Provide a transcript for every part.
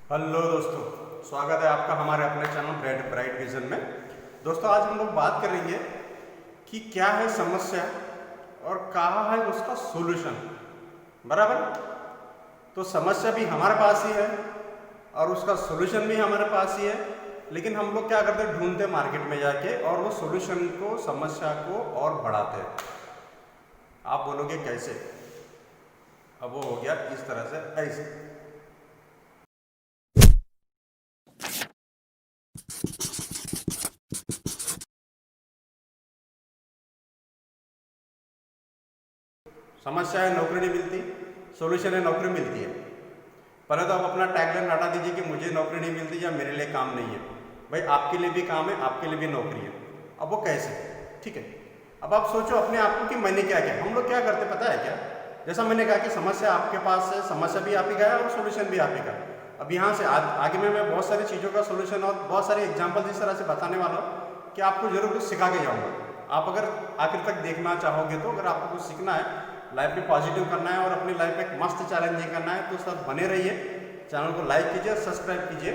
Hello दोस्तों, स्वागत है आपका हमारे अपने चैनल ब्राइट विजन में। दोस्तों, आज हम लोग बात करेंगे कि क्या है समस्या और कहाँ है उसका सॉल्यूशन। बराबर। तो समस्या भी हमारे पास ही है और उसका सॉल्यूशन भी हमारे पास ही है, लेकिन हम लोग क्या करते हैं, ढूंढते मार्केट में जाके और वो सॉल्यूशन को, समस्या को और बढ़ाते हैं। आप बोलोगे कैसे? अब वो हो गया इस तरह से, ऐसे। समस्या है नौकरी नहीं मिलती, सॉल्यूशन है नौकरी मिलती है। पहले तो आप अपना टैगलाइन हटा दीजिए कि मुझे नौकरी नहीं मिलती या मेरे लिए काम नहीं है। भाई, आपके लिए भी काम है, आपके लिए भी नौकरी है। अब वो कैसे? ठीक है, अब आप सोचो अपने आप को कि मैंने क्या किया। हम लोग क्या करते पता है क्या? जैसा मैंने कहा कि समस्या आपके पास है, समस्या भी आप ही का है और सोल्यूशन भी आप ही का है। अब यहाँ से आगे में मैं बहुत सारी चीज़ों का सोल्यूशन और बहुत सारे एग्जाम्पल इस तरह से बताने वाला हूँ कि आपको जरूर कुछ सिखा के जाऊँगा। आप अगर आखिर तक देखना चाहोगे तो, अगर आपको कुछ सीखना है, लाइफ में पॉजिटिव करना है और अपनी लाइफ में एक मस्त चैलेंजिंग करना है, तो सब बने रहिए। चैनल को लाइक कीजिए, सब्सक्राइब कीजिए।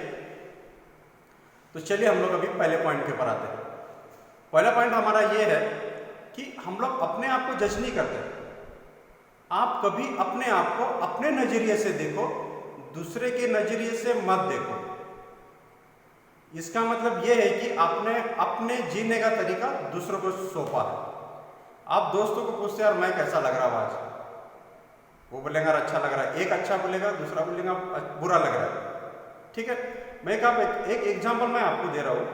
तो चलिए हम लोग अभी पहले पॉइंट के ऊपर आते हैं। पहला पॉइंट हमारा ये है कि हम लोग अपने आप को जज नहीं करते। आप कभी अपने आप को अपने नजरिए से देखो, दूसरे के नजरिए से मत देखो। इसका मतलब यह है कि आपने अपने जीने का तरीका दूसरों को सौंपा है। आप दोस्तों को पूछते यार मैं कैसा लग रहा हूँ आज, वो बोलेगा अच्छा लग रहा है। एक अच्छा बोलेगा, दूसरा बोलेगा बुरा लग रहा है। ठीक है, मैं एक एग्जांपल मैं आपको दे रहा हूँ।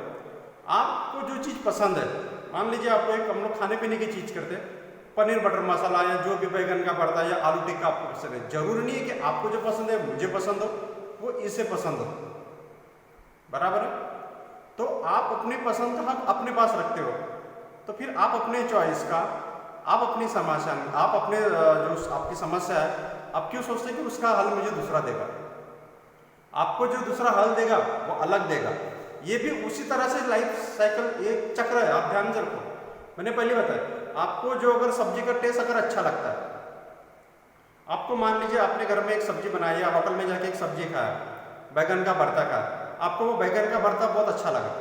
आपको जो चीज़ पसंद है, मान लीजिए आपको एक, हम लोग खाने पीने की चीज़ करते हैं, पनीर बटर मसाला या जो भी बैगन का भरता है या आलू टिक्का आपको पसंद है। जरूरी नहीं है कि आपको जो पसंद है मुझे पसंद हो, वो इसे पसंद हो। बराबर है। तो आप अपनी पसंद का हक अपने पास रखते हो, तो फिर आप अपने चॉइस का, आप अपनी समस्या, आप अपने जो आपकी समस्या है, आप क्यों सोचते हैं कि उसका हल मुझे दूसरा देगा? आपको जो दूसरा हल देगा वो अलग देगा। ये भी उसी तरह से लाइफ साइकिल एक चक्र है, आप ध्यान से रखो। मैंने पहले बताया आपको, जो अगर सब्जी का टेस्ट अगर अच्छा लगता है आपको, मान लीजिए आपने घर में एक सब्जी बनाई या होटल में जाके एक सब्जी खाया, बैगन का भरता खाया, आपको वो बैगन का भरता बहुत अच्छा लगा।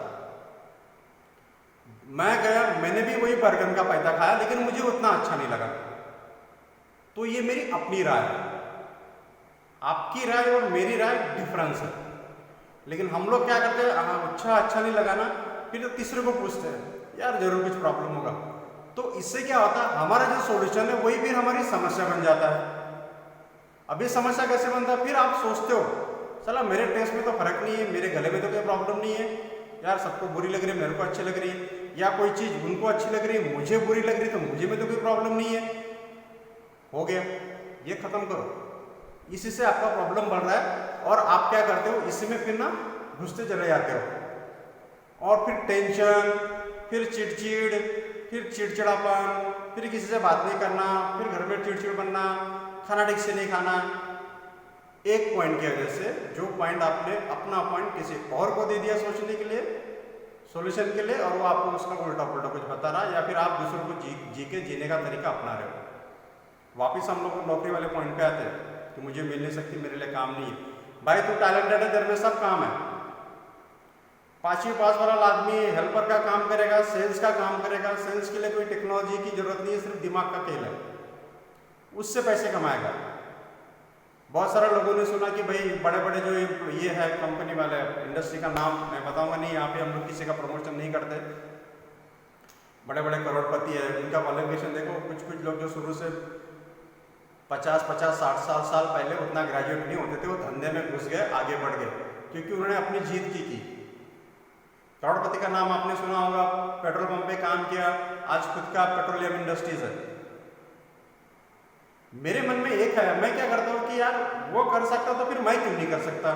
मैं गया, मैंने भी वही बैगन का पैदा खाया, लेकिन मुझे उतना अच्छा नहीं लगा। तो ये मेरी अपनी राय है। आपकी राय और मेरी राय डिफरेंस है। लेकिन हम लोग क्या करते हैं, हाँ अच्छा नहीं लगा ना, फिर तो तीसरे को पूछते हैं यार जरूर कुछ प्रॉब्लम होगा। तो इससे क्या होता है, हमारा जो सॉल्यूशन है वही फिर हमारी समस्या बन जाता है। अभी समस्या कैसे बनता है, फिर आप सोचते हो चला मेरे टेस्ट में तो फर्क नहीं है, मेरे गले में तो कोई प्रॉब्लम नहीं है, यार सबको बुरी लग रही है, मेरे को अच्छी लग रही है, या कोई चीज़ उनको अच्छी लग रही है, मुझे बुरी लग रही है, तो मुझे में तो कोई प्रॉब्लम नहीं है। हो गया, ये खत्म करो। इसी से आपका प्रॉब्लम बढ़ रहा है और आप क्या करते हो, इसी में फिर ना घुसते चले जाते हो, और फिर टेंशन, फिर चिड़चिड़, फिर चिड़चिड़ापन, फिर किसी से बात नहीं करना, फिर घर में चिड़चिड़ बनना, खाना ठीक से नहीं खाना। एक पॉइंट की वजह से, जो पॉइंट आपने अपना पॉइंट किसी और को दे दिया सोचने के लिए, सॉल्यूशन के लिए, और वो आपको उसका उल्टा पुल्टा कुछ बता रहा है, या फिर आप दूसरों को जी के जीने का तरीका अपना रहे हो। वापिस हम लोग नौकरी वाले पॉइंट पे आते हैं कि मुझे मिल नहीं सकती, मेरे लिए काम नहीं है। भाई तू टैलेंटेड है, तेरे में सब काम है। 5वीं पास वाला आदमी हेल्पर का काम करेगा, सेल्स का काम करेगा। सेल्स के लिए कोई टेक्नोलॉजी की जरूरत नहीं है, सिर्फ दिमाग का खेल है, उससे पैसे कमाएगा। बहुत सारे लोगों ने सुना कि भाई बड़े बड़े जो ये है कंपनी वाले, इंडस्ट्री का नाम मैं बताऊंगा नहीं, यहाँ पे हम लोग किसी का प्रमोशन नहीं करते। बड़े बड़े करोड़पति है, उनका क्वालिफिकेशन देखो। कुछ लोग जो शुरू से 50-60 साल पहले उतना ग्रेजुएट नहीं होते थे, वो धंधे में घुस गए, आगे बढ़ गए, क्योंकि उन्होंने अपनी जीत की। करोड़पति का नाम आपने सुना होगा, पेट्रोल पंप पे काम किया, आज खुद का पेट्रोलियम इंडस्ट्रीज है। मेरे मन में एक है, मैं क्या करता हूँ कि यार वो कर सकता तो फिर मैं क्यों नहीं कर सकता?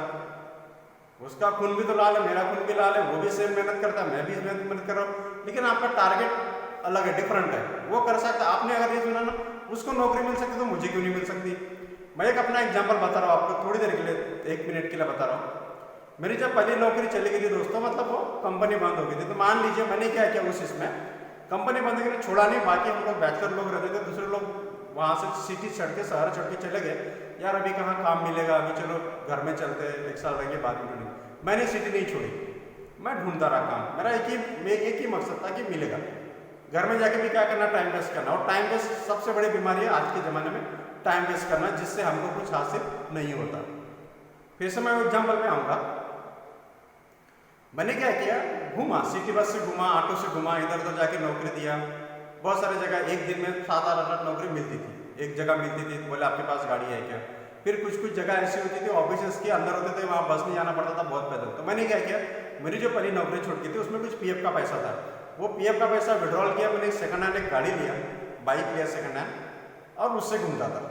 उसका खून भी तो लाल है, मेरा खून भी लाल है, वो भी सेम मेहनत करता है, मैं भी मेहनत कर रहा हूँ, लेकिन आपका टारगेट अलग है, डिफरेंट है। वो कर सकता, आपने अगर ये सुना ना उसको नौकरी मिल सकती तो मुझे क्यों नहीं मिल सकती? मैं एक अपना एग्जाम्पल बता रहा हूँ आपको, थोड़ी देर के लिए, 1 मिनट के लिए बता रहा हूँ। मेरी जब पहली नौकरी चली गई थी दोस्तों, मतलब वो कंपनी बंद हो गई थी, तो मान लीजिए मैंने क्या किया उस इसमें, कंपनी बंद करके छोड़ा नहीं, बाकी हम लोग बैचलर लोग रहते थे, दूसरे लोग वहाँ से सिटी चढ़ के, शहर चढ़ के चले गए, यार अभी कहाँ काम मिलेगा, अभी चलो घर में चलते हैं, 1 साल रहेंगे बाद में ढूंढेंगे। मैंने सिटी नहीं छोड़ी, मैं ढूंढता रहा काम। मेरा एक ही मकसद था कि मिलेगा। घर में जाके भी क्या करना, टाइम वेस्ट करना। और टाइम वेस्ट सबसे बड़ी बीमारी है आज के ज़माने में, टाइम वेस्ट करना, जिससे हमको कुछ हासिल नहीं होता। फिर से मैं एग्जाम्पल में आऊँगा। मैंने क्या किया, घूमा, सिटी बस से घूमा, ऑटो से घूमा, इधर उधर जाके नौकरी दिया बहुत सारी जगह। एक दिन में 7-8 नौकरी मिलती थी। एक जगह मिलती थी तो बोले आपके पास गाड़ी है क्या। फिर कुछ जगह ऐसी होती थी ऑफिस के अंदर होते थे, वहाँ बस नहीं जाना पड़ता था, बहुत पैदल। तो मैंने क्या किया, मेरी जो पहली नौकरी छूट गई थी उसमें कुछ पीएफ का पैसा था, वो पीएफ का पैसा विड्रॉल किया। मैंने सेकंड हैंड एक गाड़ी लिया, बाइक लिया सेकंड हैंड, और उससे घूमता था।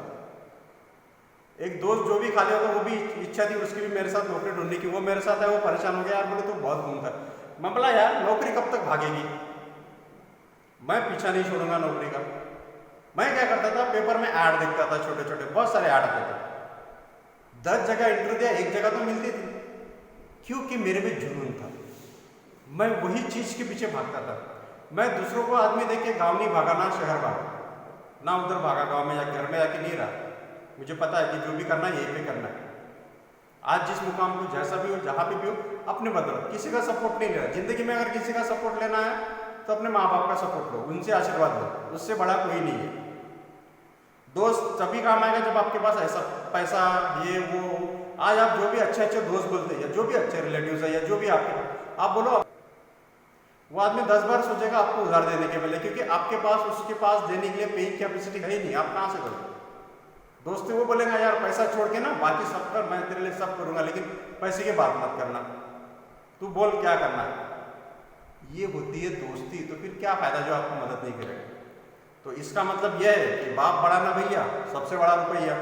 एक दोस्त जो भी खाली होता, वो भी इच्छा थी उसकी भी मेरे साथ नौकरी ढूंढने की, वो मेरे साथ है, वो परेशान हो गया, यार बोले तो बहुत घूमता। मैं बोला यार नौकरी कब तक भागेगी, मैं पीछा नहीं छोड़ूंगा नौकरी का। मैं क्या करता था, पेपर में ऐड देखता था, छोटे छोटे बहुत सारे ऐड आते थे। 10 जगह इंटरव्यू दिया, एक जगह तो मिलती थी, क्योंकि मेरे में जुनून था। मैं वही चीज के पीछे भागता था। मैं दूसरों को आदमी देख के गाँव नहीं भागा, ना शहर भागा, ना उधर भागा, गाँव में जाके घर में जाके नहीं रहा। मुझे पता है कि जो भी करना है यहीं पे करना है। आज जिस मुकाम को जैसा भी हो, जहाँ पे भी हो, अपने बदौलत किसी का सपोर्ट नहीं लेना। जिंदगी में अगर किसी का सपोर्ट लेना है तो अपने माँ बाप का सपोर्ट लो, उनसे आशीर्वाद लो, उससे बड़ा कोई नहीं है। दोस्त तभी काम आएगा जब आपके पास ऐसा पैसा ये वो। आज आप जो भी अच्छे अच्छे दोस्त बोलते हैं, या जो भी अच्छे रिलेटिव्स है, या जो भी आपके, आप बोलो, वो आदमी 10 बार सोचेगा आपको उधार देने के पहले, क्योंकि आपके पास उसके पास देने के लिए पेइंग कैपेसिटी है ही नहीं। आप कहाँ से करोगे। दोस्त वो बोलेगा यार पैसा छोड़ के ना बाकी सब कर, मैं तेरे लिए सब करूंगा, लेकिन पैसे की बात मत करना, तू बोल क्या करना है। ये होती है दोस्ती। तो फिर क्या फायदा जो आपको मदद नहीं करेगा। तो इसका मतलब यह है कि बाप बड़ा ना भैया, सबसे बड़ा रुपया।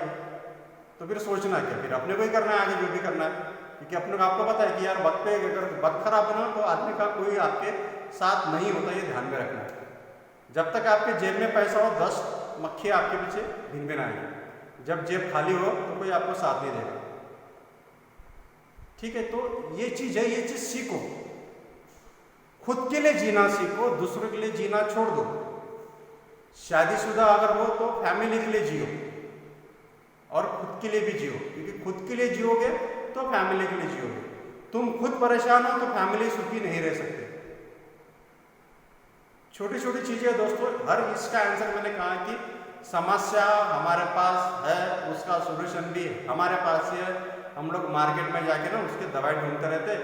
तो फिर सोचना क्या, फिर अपने को ही करना है आगे जो भी करना है, क्योंकि अपने को आपको पता है कि यार वक्त पे अगर वक्त खराब होना तो आदमी का कोई आपके साथ नहीं होता, ये ध्यान में रखना है। जब तक आपके जेब में पैसा हो, 10 मक्खी आपके पीछे भिन भिन आएंगे। जब जेब खाली हो तो कोई आपको साथ नहीं देगा। ठीक है, तो ये चीज है, ये चीज सीखो। खुद के लिए जीना सीखो, दूसरों के लिए जीना छोड़ दो। शादीशुदा अगर हो तो फैमिली के लिए जियो, और खुद के लिए भी जियो, क्योंकि खुद के लिए जियोगे तो फैमिली के लिए जियोगे। तुम खुद परेशान हो तो फैमिली सुखी नहीं रह सकते। छोटी छोटी चीजें दोस्तों, हर इसका आंसर मैंने कहा कि समस्या हमारे पास है, उसका सोल्यूशन भी हमारे पास ही है। हम लोग मार्केट में जाके ना उसके दवाई ढूंढते रहते,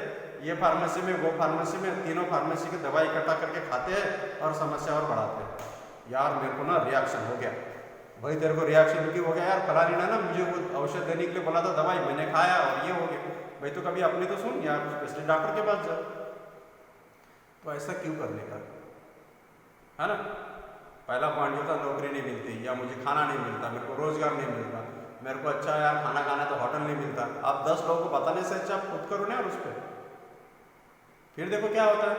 ये फार्मेसी में, वो फार्मेसी में, तीनों फार्मेसी की दवाई इकट्ठा करके खाते हैं और समस्या और बढ़ाते हैं। यार मेरे को ना रिएक्शन हो गया। भाई तेरे को रिएक्शन क्यों हो गया यार, फलानी ना मुझे वो औषध देने के लिए बोला था, दवाई मैंने खाया और ये हो गया। भाई तो कभी अपनी तो सुन यार, स्पेशलिस्ट डॉक्टर के पास जा। तो ऐसा क्यों करने का, है ना। पहला पॉइंट जो था, नौकरी नहीं मिलती, या मुझे खाना नहीं मिलता, मेरे को रोजगार नहीं मिलता, मेरे को अच्छा यार खाना खाना तो होटल नहीं मिलता। आप 10 लोगों को बताने से अच्छा आप खुद करो ना यार उस पर। फिर देखो क्या होता है,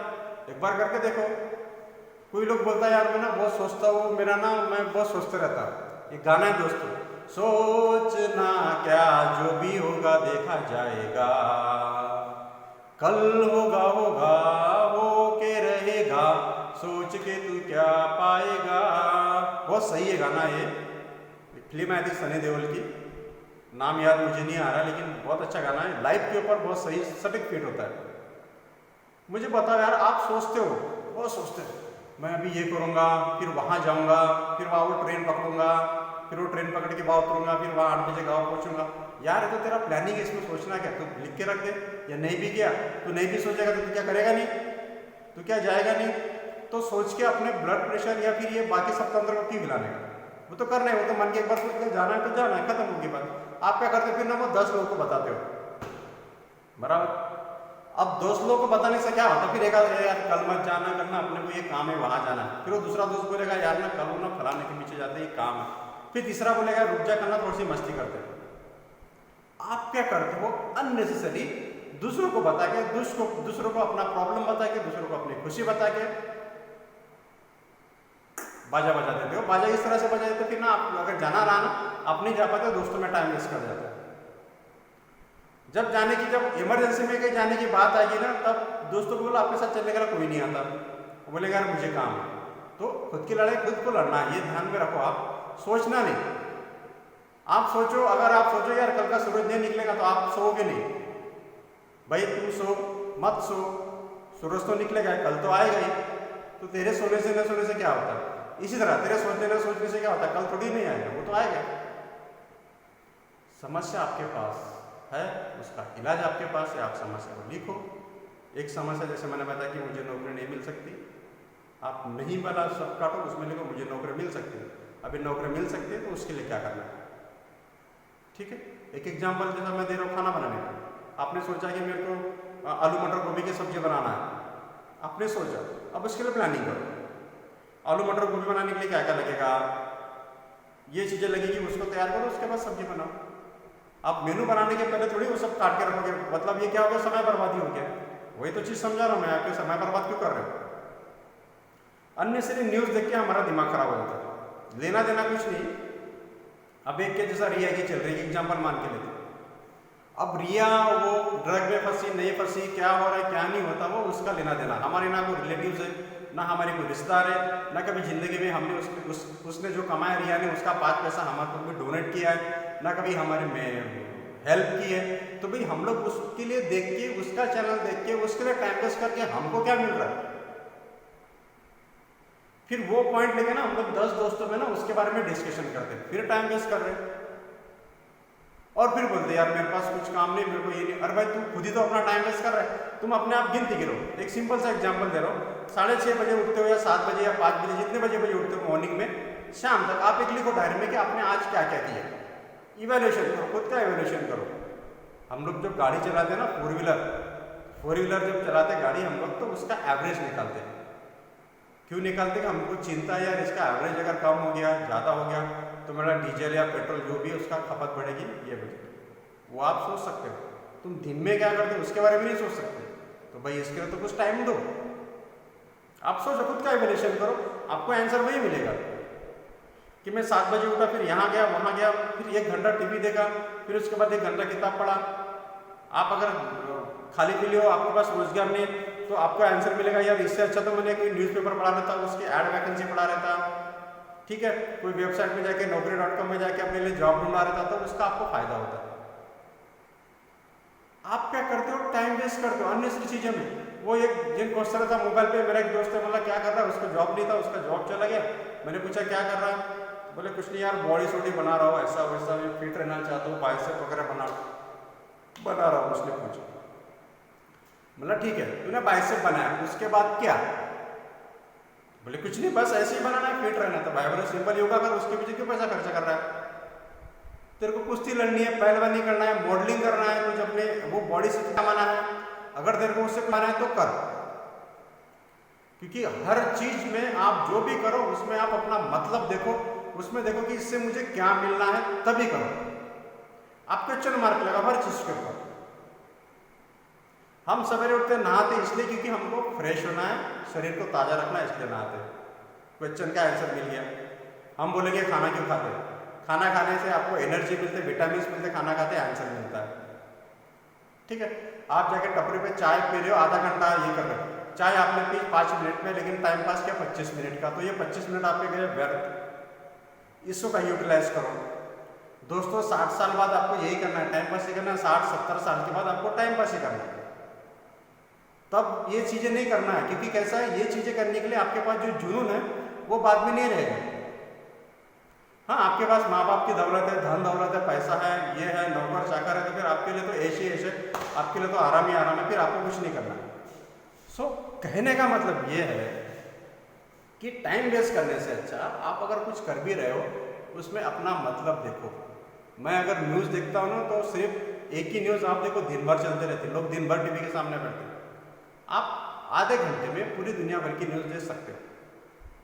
एक बार करके देखो। कोई लोग बोलता है यार मैं ना बहुत सोचता हूँ, मेरा ना मैं बहुत सोचते रहता हूँ। ये गाना है दोस्तों, सोचना क्या, जो भी होगा देखा जाएगा, कल होगा होगा हो के रहेगा, सोच के तू क्या पाएगा। बहुत सही है गाना ये। फिल्म आई थी सनी देओल की, नाम याद मुझे नहीं आ रहा, लेकिन बहुत अच्छा गाना है। लाइफ के ऊपर बहुत सही सटीक फिट होता है। मुझे बताओ यार, आप सोचते हो, बहुत सोचते हो, मैं अभी ये करूँगा, फिर वहाँ जाऊँगा, फिर वहाँ वो ट्रेन पकड़ूंगा, फिर वो ट्रेन पकड़ के वहाँ उतरूँगा, फिर वहाँ 8 बजे गाँव पहुँचूंगा। यार तो तेरा प्लानिंग है, इसमें सोचना क्या। तू लिख के रख दे, या नहीं भी किया तो नहीं भी सोचेगा तो तू क्या करेगा नहीं, तो क्या जाएगा नहीं। तो सोच के अपने ब्लड प्रेशर या फिर ये बाकी सब तंत्र को क्यों हिलाने का, वो तो करना है। वो तो मन के एक बार सोच के जाना है तो जाना है, खत्म होगी बात। आप क्या करते हो फिर ना, वो 10 लोगों को बताते हो, बराबर। अब 10 लोगों को बताने से क्या होता, फिर एक यार कल मत जाना करना, अपने को ये काम है वहाँ जाना है। फिर वो दूसरा दोस्त बोलेगा यार ना कल ना फलाने के पीछे जाते ये काम है। फिर तीसरा बोलेगा रुक जा करना, थोड़ी सी मस्ती करते हैं। आप क्या करते हो, अननेसेसरी दूसरों को बता के, दूसरों को अपना प्रॉब्लम बता के, दूसरों को अपनी खुशी बता के बाजा बजा देते हो। बाजा इस तरह से बजा देते फिर ना, आप अगर जाना रहा ना, आप नहीं जा पाते, दोस्तों में टाइम वेस्ट कर जाते हो। जब जाने की, जब इमरजेंसी में कहीं जाने की बात आएगी ना, तब दोस्तों को बोला आपके साथ चलने का कोई नहीं आता, वो बोलेगा यार मुझे काम है। तो खुद की लड़ाई खुद को लड़ना है, ये ध्यान में रखो। आप सोचना नहीं, आप सोचो, अगर आप सोचो यार कल का सूरज नहीं निकलेगा तो आप सोओगे नहीं। भाई तुम सो मत सो, सूरज तो निकलेगा, कल तो आएगा ही। तो तेरे सोने से न सोने से क्या होता है? इसी तरह तेरे सोचने न सोचने से क्या होता है? कल थोड़ी नहीं आएगा, वो तो आएगा। समस्या आपके पास है, उसका इलाज आपके पास है, आप समस्या को लिखो। एक समस्या जैसे मैंने बताया कि मुझे नौकरी नहीं मिल सकती, आप नहीं वाला सब काटो, उसमें लिखो मुझे नौकरी मिल सकती है। अभी नौकरी मिल सकती है तो उसके लिए क्या करना है, ठीक है। एक एग्जाम्पल जैसा मैं दे रहा हूँ खाना बनाने का। आपने सोचा कि मेरे को आलू मटर गोभी की सब्जी बनाना है, आपने सोचा, अब उसके लिए प्लानिंग करो। आलू मटर गोभी बनाने के लिए क्या क्या लगेगा, ये चीज़ें लगेगी, उसको तैयार करो, उसके बाद सब्जी बनाओ। आप मेनू बनाने के पहले थोड़ी वो सब काट के रखोगे, मतलब ये क्या हो गया, समय बर्बादी हो गया। वही तो चीज़ समझा रहा हूँ मैं, आपके समय बर्बाद क्यों कर रहे हो? अन्य सिर्फ न्यूज़ देख के हमारा दिमाग खराब हो जाता है, लेना देना कुछ नहीं। अब एक के जैसा रिया की चल रही है, एग्जाम्पल मान के लेते। अब रिया वो ड्रग में फंसी नहीं फंसी, क्या हो रहा है क्या नहीं होता, वो उसका लेना देना। हमारे ना कोई रिलेटिव्स है, ना हमारी कोई रिश्तेदार है, ना कभी जिंदगी में हमने उसने जो कमाया रिया ने उसका 5 पैसा हमारे को भी डोनेट किया है, ना कभी हमारे में हेल्प की है। तो भाई हम लोग उसके लिए देख के, उसका चैनल देख के, उसके लिए टाइम वेस्ट करके हमको क्या मिल रहा है? फिर वो पॉइंट लेके ना हम लोग 10 दोस्तों में ना उसके बारे में डिस्कशन करते हैं, फिर टाइम वेस्ट कर रहे हैं। और फिर बोलते यार मेरे पास कुछ काम नहीं, मेरे को ये नहीं। अरे भाई तू खुद ही तो अपना टाइम वेस्ट कर रहा है, तुम अपने आप गिनती गिरो। एक सिंपल सा एग्जांपल दे रहा हूँ, 6:30 बजे उठते हो या 7 बजे या 5 बजे, जितने बजे उठते हो मॉर्निंग में, शाम तक आप एक लिखो डायरी में कि आपने आज क्या क्या किया। इवेल्यूशन करो, खुद का इवेल्यूशन करो। हम लोग जब गाड़ी चलाते हैं ना, फोर व्हीलर जब चलाते गाड़ी हम लोग, तो उसका एवरेज निकालते हैं। क्यों निकालते हैं? हमको चिंता है यार इसका एवरेज अगर कम हो गया, ज़्यादा हो गया तो मेरा डीजल या पेट्रोल जो भी उसका खपत बढ़ेगी, ये बढ़ेगी। वो आप सोच सकते हो। तुम दिन में क्या करते हो उसके बारे में नहीं सोच सकते, तो भाई इसके लिए तो कुछ टाइम दो। आप सोचो, खुद का इवेल्यूशन करो, आपको आंसर वही मिलेगा कि मैं 7 बजे उठा, फिर यहाँ गया वहाँ गया, फिर 1 घंटा टीवी देखा, फिर उसके बाद 1 घंटा किताब पढ़ा। आप अगर खाली पीली हो, आपके पास रोजगार नहीं, तो आपका आंसर मिलेगा यार इससे अच्छा तो मैंने कोई न्यूज़पेपर पढ़ा रहता, उसकी ऐड वैकेंसी पढ़ा रहता, ठीक है, कोई वेबसाइट में जाके naukri.com में जाके अपने लिए जॉब ढूंढा रहता, तो उसका आपको फायदा होता है। आप क्या करते हो? टाइम वेस्ट करते हो अननेसेसरी चीज़ों में। वो एक जिन क्वेश्चन रहा था मोबाइल पे, मेरा एक दोस्त है, बोला क्या कर रहा है, उसका जॉब नहीं था, उसका जॉब चला गया। मैंने पूछा क्या कर रहा है, बोले कुछ नहीं यार बॉडी सोडी बना रहा हो, ऐसा वैसा, फिट रहना चाहता हूँ, बाइसेप वगैरह बना रहा हूँ। उसने पूछा, बोला ठीक है तूने बाइसेप बनाया, उसके बाद क्या? बोले कुछ नहीं, बस ऐसे ही बनाना है, फिट रहना। तो भाई बोले सिंपल योगा कर, उसके पीछे क्यों पैसा खर्चा कर रहा है? तेरे को कुश्ती लड़नी है, पहलवानी करना है, मॉडलिंग करना है, कुछ अपने वो बॉडी से कमाना है, अगर तेरे को उससे कमाना है तो कर। क्योंकि हर चीज में आप जो भी करो उसमें आप अपना मतलब देखो, उसमें देखो कि इससे मुझे क्या मिलना है, तभी करो। आप क्वेश्चन मार्क लगा हर चीज के ऊपर। हम सवेरे उठते नहाते इसलिए क्योंकि हमको फ्रेश होना है, शरीर को ताज़ा रखना है, इसलिए नहाते। क्वेश्चन का आंसर मिल गया। हम बोलेंगे खाना क्यों खाते? खाना खाने से आपको एनर्जी मिलते, विटामिन मिलते, खाना खाते आंसर मिलता है, ठीक है। आप जाके टपरी पे चाय पी रहे हो, आधा घंटा ये कर रहे हो, चाय आपने पी 5 मिनट में, लेकिन टाइम पास किया 25 मिनट का, तो ये 25 मिनट आपके गए व्यर्थ। इसको का यूटिलाइज करो। दोस्तों 60 साल बाद आपको यही करना है, टाइम पास ही करना है। 60-70 साल के बाद आपको टाइम पास ही करना है, तब ये चीज़ें नहीं करना है। क्योंकि कैसा है, ये चीज़ें करने के लिए आपके पास जो जुनून है वो बाद में नहीं रहेगा। हाँ, आपके पास माँ बाप की दौलत है, धन दौलत है, पैसा है, ये है, नौकर चाकर है, तो फिर आपके लिए तो ऐसे ऐसे, आपके लिए तो आराम ही आराम है, फिर आपको कुछ नहीं करना है। सो कहने का मतलब ये है कि टाइम वेस्ट करने से अच्छा आप अगर कुछ कर भी रहे हो उसमें अपना मतलब देखो। मैं अगर न्यूज़ देखता हूँ ना, तो सिर्फ एक ही न्यूज़ आप देखो, दिन भर चलते रहते, लोग दिन भर टीवी के सामने बैठते। आप आधे घंटे में पूरी दुनिया भर की न्यूज़ देख सकते हो।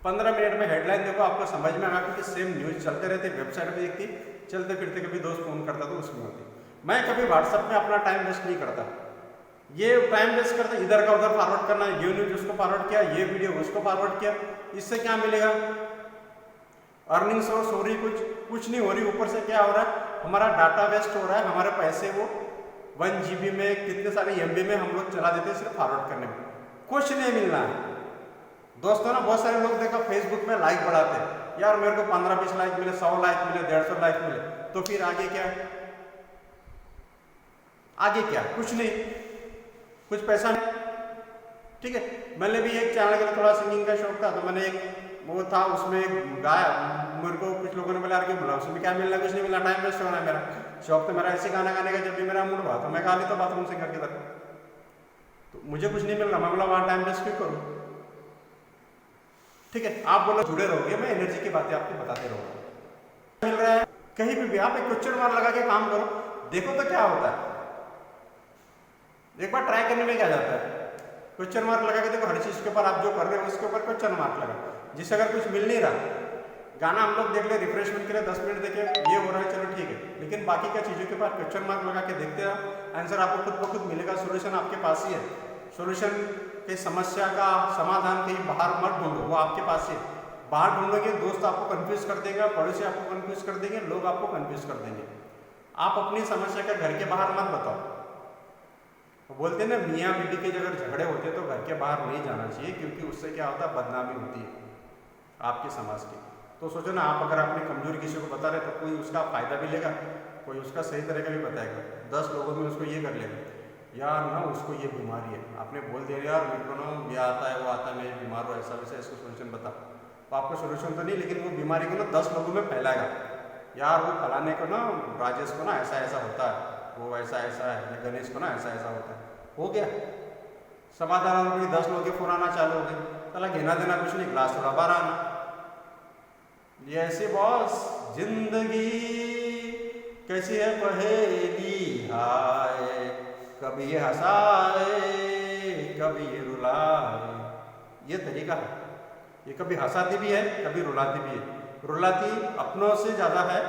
15 मिनट में हेडलाइन देखो, आपको समझ में आएगा, क्योंकि सेम न्यूज़ चलते रहते, वेबसाइट पे देखती, चलते फिरते कभी दोस्त फोन करता तो उसमें होती। मैं कभी व्हाट्सएप में अपना टाइम वेस्ट नहीं करता। ये टाइम वेस्ट करता, इधर का उधर फॉरवर्ड करना, ये न्यूज़ उसको फॉरवर्ड किया, ये वीडियो उसको फॉरवर्ड किया, इससे क्या मिलेगा? अर्निंग सोर्स हो रही, कुछ नहीं हो रही। ऊपर से क्या हो रहा है, हमारा डाटा वेस्ट हो रहा है, हमारे पैसे वो 1 GB में, कितने सारे MB में हम लोग चला देते हैं सिर्फ फॉरवर्ड करने में, कुछ नहीं मिलना है। दोस्तों ना बहुत सारे लोग देखा फेसबुक में लाइक बढ़ाते हैं, यार मेरे को 15-20 लाइक मिले, 100 लाइक मिले, 150 लाइक मिले। तो फिर आगे क्या है? आगे क्या? कुछ नहीं, कुछ पैसा नहीं। ठीक है, मैंने भी एक चैनल के लिए थोड़ा सिंगिंग का शौक था, तो मैंने एक वो था उसमें गाया। मेरे को कुछ लोगों ने बोला यार क्यों बोला, उसमें क्या मिलना, कुछ नहीं मिलना, टाइम वेस्ट होना है मेरा। शौक तो मेरा ऐसे गाना गाने का, जब भी मेरा मूड हुआ तो मैं गा लेता बाथरूम सिंगर की तरफ। तो मुझे कुछ नहीं मिल रहा, मैं बोला वहाँ टाइम वेस्ट क्यों करूँ। ठीक है, आप बोलो जुड़े रहोगे, मैं एनर्जी की बातें आपको बताते रहूँगा। मिल रहा है कहीं भी आप एक क्वेश्चन मार्क लगा के काम करो, देखो तो क्या होता है। एक बार ट्राई करने में क्या जाता है, क्वेश्चन मार्क लगा के देखो, हर चीज के ऊपर आप जो कर रहे हो उसके ऊपर क्वेश्चन मार्क लगा। जिससे अगर कुछ मिल नहीं रहा, गाना हम लोग देख ले रिफ्रेशमेंट के लिए 10 मिनट देखे, ये हो रहा है चलो ठीक है, लेकिन बाकी का चीजों के पास क्वेश्चन मार्क लगा के देखते रहो, आंसर आपको खुद ब खुद मिलेगा। सोल्यूशन आपके पास ही है। सोल्यूशन की समस्या का समाधान कहीं बाहर मत ढूंढो, वो आपके पास ही है। बाहर ढूंढोगे दोस्त आपको कंफ्यूज कर देगा, पड़ोसी आपको कंफ्यूज कर देंगे, लोग आपको कंफ्यूज कर देंगे। आप अपनी समस्या का घर के बाहर मत बताओ। बोलते हैं ना, मियाँ बीवी के अगर झगड़े होते हैं तो घर के बाहर नहीं जाना चाहिए, क्योंकि उससे क्या होता है, बदनामी होती है आपके समाज की। तो सोचो ना, आप अगर अपनी कमजोरी किसी को बता रहे तो कोई उसका फायदा भी लेगा, कोई उसका सही तरीका भी बताएगा। 10 लोगों में उसको ये कर लेगा यार ना उसको ये बीमारी है, आपने बोल दिया यार मेरे को ना ये आता है वो आता है, मैं बीमार हूँ ऐसा वैसा, इसको सोल्यूशन बता। तो आपको सोल्यूशन तो नहीं, लेकिन वो बीमारी को ना 10 लोगों में फैलाएगा। यार वो फलाने को ना, राजेश को ना ऐसा ऐसा होता है, वो ऐसा ऐसा है, या गणेश को ना ऐसा ऐसा होता है। हो गया समाधान, और 10 लोगों के फोन आना चालू हो गए, चला घेना देना कुछ नहीं, ग्लास थोड़ा बाहर आना। ये ऐसी बॉस जिंदगी कैसी है पहेली, हाय कभी ये हंसाए कभी ये रुलाए। ये तरीका है, ये कभी हंसाती भी है कभी रुलाती भी है। रुलाती अपनों से ज्यादा है,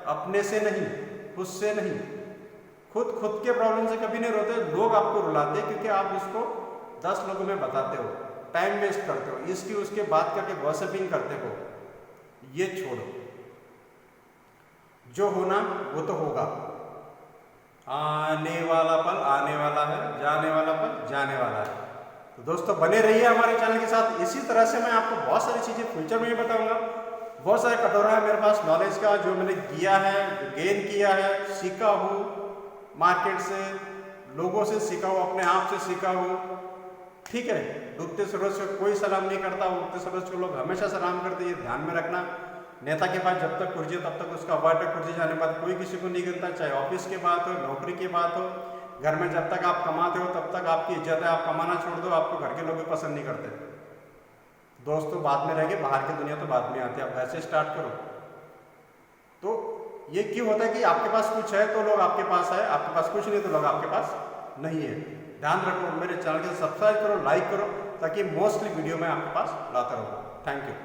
अपने से नहीं, खुद से नहीं। खुद के प्रॉब्लम से कभी नहीं रोते, लोग आपको रुलाते हैं क्योंकि आप उसको 10 लोगों में बताते हो, टाइम वेस्ट करते हो, इसकी उसके बात करके गॉसिपिंग करते हो। ये छोड़ो, जो होना वो तो होगा। आने वाला पल आने वाला है, जाने वाला पल जाने वाला है। तो दोस्तों बने रहिए हमारे चैनल के साथ। इसी तरह से मैं आपको बहुत सारी चीजें फ्यूचर में भी बताऊंगा। बहुत सारे कटोरा है मेरे पास नॉलेज का, जो मैंने किया है, गेन किया है, सीखा हूँ मार्केट से, लोगों से सीखा हूँ, अपने आप से सीखा हूँ। ठीक है, डूबते सूरज को कोई सलाम नहीं करता, उगते सूरज को लोग हमेशा सलाम करते, ये ध्यान में रखना। नेता के पास जब तक कुर्सी तब तक उसका अवार्ड, कुर्सी जाने के बाद कोई किसी को नहीं गिनता, चाहे ऑफिस की बात हो, नौकरी की बात हो, घर में जब तक आप कमाते हो तब तक आपकी इज्जत है। आप कमाना छोड़ दो, आपको घर के लोग भी पसंद नहीं करते। दोस्तों बाद में रहेंगे, बाहर की दुनिया तो बाद में आती है, आप घर से स्टार्ट करो। तो ये क्यों होता है कि आपके पास कुछ है तो लोग आपके पास है, आपके पास कुछ नहीं तो लोग आपके पास नहीं है। ध्यान रखो, मेरे चैनल को सब्सक्राइब करो, लाइक करो, ताकि मोस्टली वीडियो मैं आपके पास लाता रहूँ। Thank you.